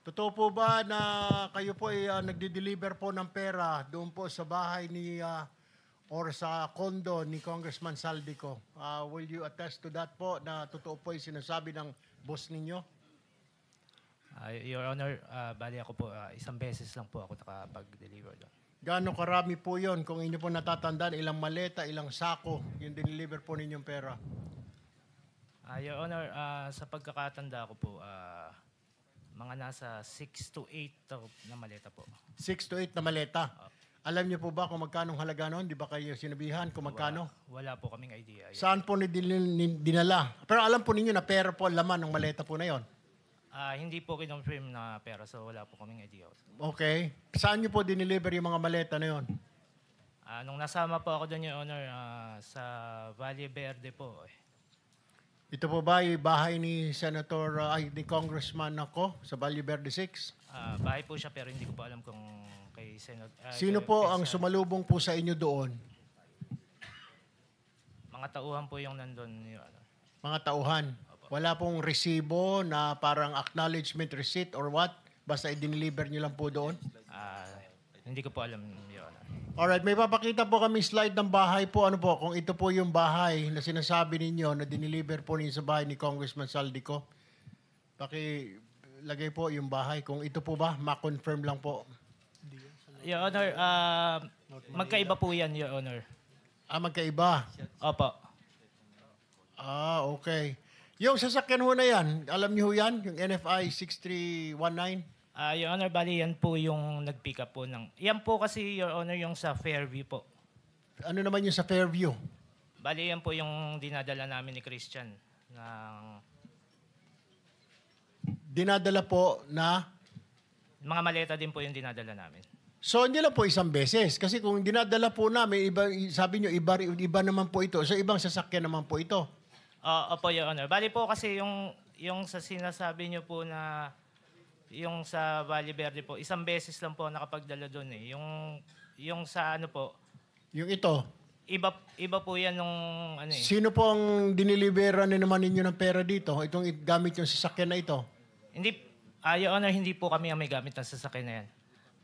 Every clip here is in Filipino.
Totoo po ba na kayo po ay nagde-deliver po ng pera doon po sa bahay ni or sa condo ni Congressman Saldico? Will you attest to that po na totoo po yung sinasabi ng boss ninyo? Your Honor, bali ako po, isang beses lang po ako nakapag-deliver doon. Gaano karami po yon kung inyo po natatandaan, ilang maleta, ilang sako yung dineliver po ninyong pera? Your Honor, sa pagkakatanda ko po, mga nasa 6 to 8 na maleta po. 6 to 8 na maleta. Alam niyo po ba kung magkano halaga noon? Di ba kayo sinabihan kung magkano? Wala po kaming idea. Saan po dinala? Pero alam po ninyo na pera po ang laman ng maleta po na yon. Hindi po kinonfirm na pera, so wala po kaming idea. Okay. Saan niyo po dineliver yung mga maleta na yon? Nung nasama po ako doon, Your Honor, sa Valle Verde po. Ito po ba yung bahay ni ni Congressman ako sa Valle Verde 6? Bahay po siya pero hindi ko po alam kung kay Senator. Sino po ang sumalubong po sa inyo doon? Mga tauhan po yung nandun, Your Honor. Mga tauhan? Wala pong resibo na parang acknowledgement receipt or what? Basta i-deliver nyo lang po doon? Hindi ko po alam, Your Honor. Alright, may papakita po kami slide ng bahay po. Ano po, kung ito po yung bahay na sinasabi ninyo na dineliver po ninyo sa bahay ni Congressman Saldico, pakilagay po yung bahay. Kung ito po ba, ma-confirm lang po. Your Honor, magkaiba po yan, Your Honor. Magkaiba? Opo. Okay. Yung sasakyan ho na yan, alam niyo ho yan? Yung NFI 6319? Your Honor, bali yan po yung nag-pick up po ng... Yan po kasi, Your Honor, yung sa Fairview po. Ano naman yung sa Fairview? Bali yan po yung dinadala namin ni Christian. Dinadala po na? Mga maleta din po yung dinadala namin. So, hindi lang po isang beses. Kasi kung dinadala po namin, iba, sabi nyo, iba naman po ito. So, ibang sasakyan naman po ito. Opo, Your Honor. Bali po kasi yung sa sinasabi nyo po na yung sa Valle Verde po, isang beses lang po nakapagdala doon eh. Yung sa ano po, Yung ito. iba po yan nung ano eh. Sino po ang dinilibera na naman ninyo ng pera dito? Itong gamit yung sasakyan na ito? Hindi, Your Honor, hindi po kami ang may gamit ng sasakyan na yan.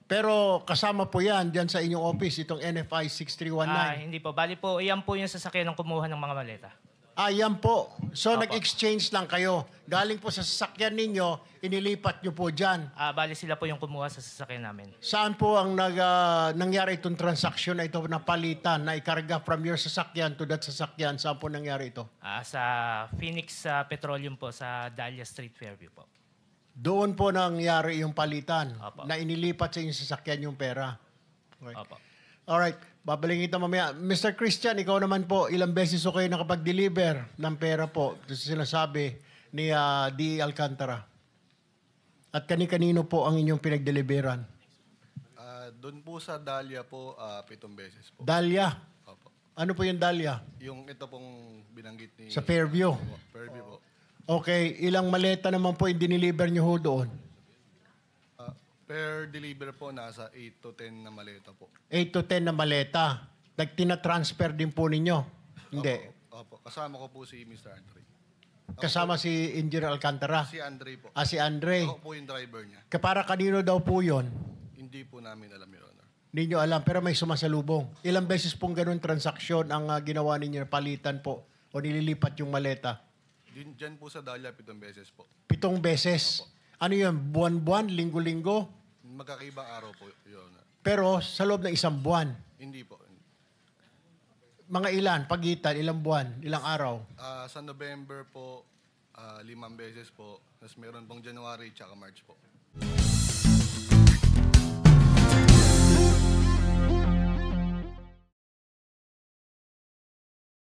Pero kasama po yan dyan sa inyong office, itong NFI 6319. Hindi po. Bali po, iyan po yung sasakyan ng kumuha ng mga maleta. Yan po. So, Opo. nag-exchange lang kayo. Galing po sa sasakyan ninyo, inilipat nyo po dyan. Bali sila po yung kumuha sa sasakyan namin. Saan po ang nangyari itong transaction na ito na palitan, na ikarga from your sasakyan to that sasakyan? Saan po nangyari ito? Sa Phoenix Petroleum po, sa Dahlia Street, Fairview po. Doon po nangyari yung palitan, Opo. na inilipat sa inyong sasakyan yung pera. Okay. Opo. Alright, babalikin kita mamaya. Mr. Christian, ikaw naman po, ilang beses ko kayo nakapag-deliver ng pera po sa sinasabi ni D. Alcantara? At kani-kanino po ang inyong pinag-deliveran? Doon po sa Dahlia po, 7 beses po. Dahlia? Opo. Ano po yung Dahlia? Yung ito pong binanggit ni... Sa Fairview? Opo, Fairview po. Okay, ilang maleta naman po yung diniliver nyo ho doon? Per deliver po, nasa 8 to 10 na maleta po. 8 to 10 na maleta. Nagtina-transfer din po ninyo? Hindi. Opo. Kasama ko po si Mr. Andre. Kasama si Engineer Alcantara? Si Andre po. Si Andre. Ako po yung driver niya. Para kanino daw po yon? Hindi po namin alam, Your Honor. Hindi nyo alam, pero may sumasalubong. Ilang beses pong ganun transaksyon ang ginawa ninyo, palitan po, o nililipat yung maleta? Diyan po sa Dahlia, 7 beses po. 7 beses? Ano yun? Buwan-buwan? Linggo-linggo? Magkakaibang araw po, Your Honor. Pero sa loob ng isang buwan? Hindi po. Mga ilan? Pagitan? Ilang buwan? Ilang araw? Sa November po, 5 beses po. Tapos meron pong January tsaka March po.